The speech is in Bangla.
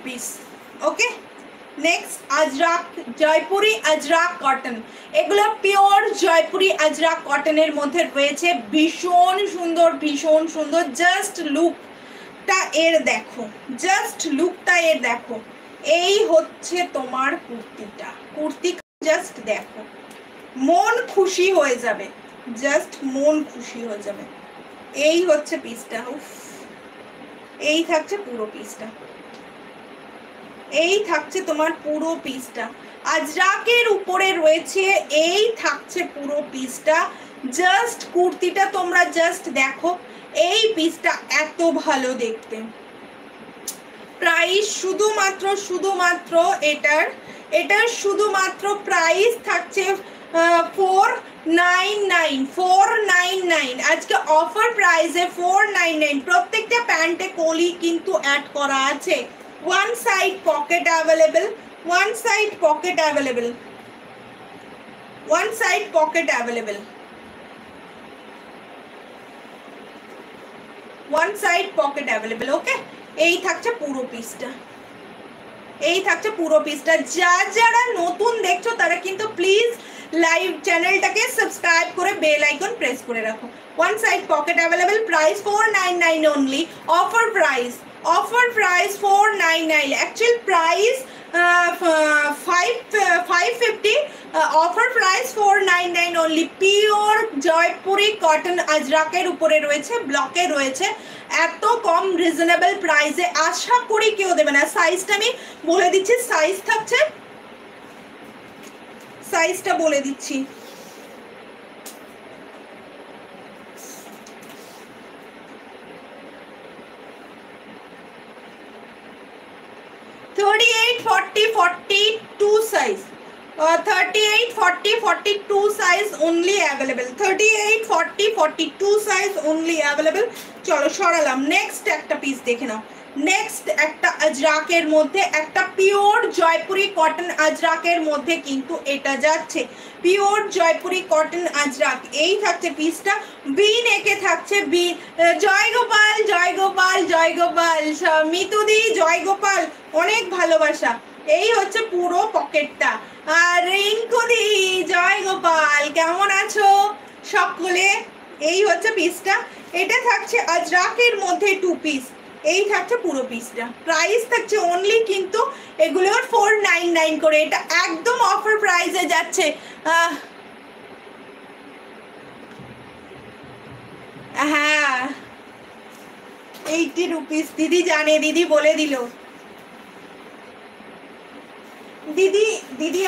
পিস। ওকে, নেক্সট আজরাক, জয়পুরি আজরাক কটন। এগুলো পিওর জয়পুরি আজরাক কটনের মধ্যে রয়েছে, ভীষণ সুন্দর ভীষণ সুন্দর। জাস্ট লুকটা এর দেখো, জাস্ট লুকটা এর দেখো। এই হচ্ছে তোমার কুর্তিটা, কুর্তি জাস্ট দেখো, মন খুশি হয়ে যাবে, জাস্ট মন খুশি হয়ে যাবে। এই হচ্ছে পিসটা, উফ, এই থাকছে পুরো পিসটা, এই থাকছে তোমার পুরো পিসটা, আজরাকের উপরে রয়েছে, এই থাকছে পুরো পিসটা। জাস্ট কুর্তিটা তোমরা জাস্ট দেখো, এই পিসটা এত ভালো দেখতে। প্রাইস শুধুমাত্র এটার শুধুমাত্র প্রাইস থাকছে 499 আজকে অফার প্রাইসে 499। প্রত্যেকটা প্যান্টে কলি কিন্তু অ্যাড করা আছে। One side pocket available, one side pocket available, one side pocket available, one side pocket available. Okay, এই থাকছে পুরো পিসটা, এই থাকছে পুরো পিসটা। যারা নতুন দেখছো তারা কিন্তু প্লিজ লাইভ চ্যানেলটাকে সাবস্ক্রাইব করে বেল আইকন প্রেস করে রাখো। One side pocket available, price 499 only, offer price 499। Actual price 550, offer price 499 only. Pure Jaipuri cotton আজরাকের উপরে রয়েছে, ব্লকে রয়েছে, এত কম রিজনেবল প্রাইসে আশা করি কেউ দেবে না। সাইজটা আমি বলে দিচ্ছি, সাইজ থাকছে, সাইজটা বলে দিচ্ছি, 38, 40, 42 size, 38, 40, 42 size only available, 38, 40, 42 size only available। চলো সরালাম, নেক্সট একটা পিস দেখে নাও। নেক্সট একটা আজরাকের মধ্যে, একটা পিওর জয়পুরি কটন আজরাকের মধ্যে কিন্তু এটা যাচ্ছে, পিওর জয়পুরি কটন আজরাক। এই থাকছে পিসটা, বি নেকে থাকছে, বি, জয় গোপাল জয় গোপাল জয় গোপাল, মিতুদি জয় গোপাল, অনেক ভালোবাসা। এই হচ্ছে পুরো পকেটটা। আর রিঙ্কুদি জয় গোপাল, কেমন আছো সকলে? এই হচ্ছে পিসটা, এটা থাকছে আজরাকের মধ্যে 2 পিস। এই থাকছে পুরো পিসটা, প্রাইস থাকছে অনলি কিন্তু এগুলোর 499 করে। এটা একদম অফার প্রাইসে যাচ্ছে। হ্যাঁ, 80 রুপিস। দিদি জানে, দিদি বলে দিল, দিদি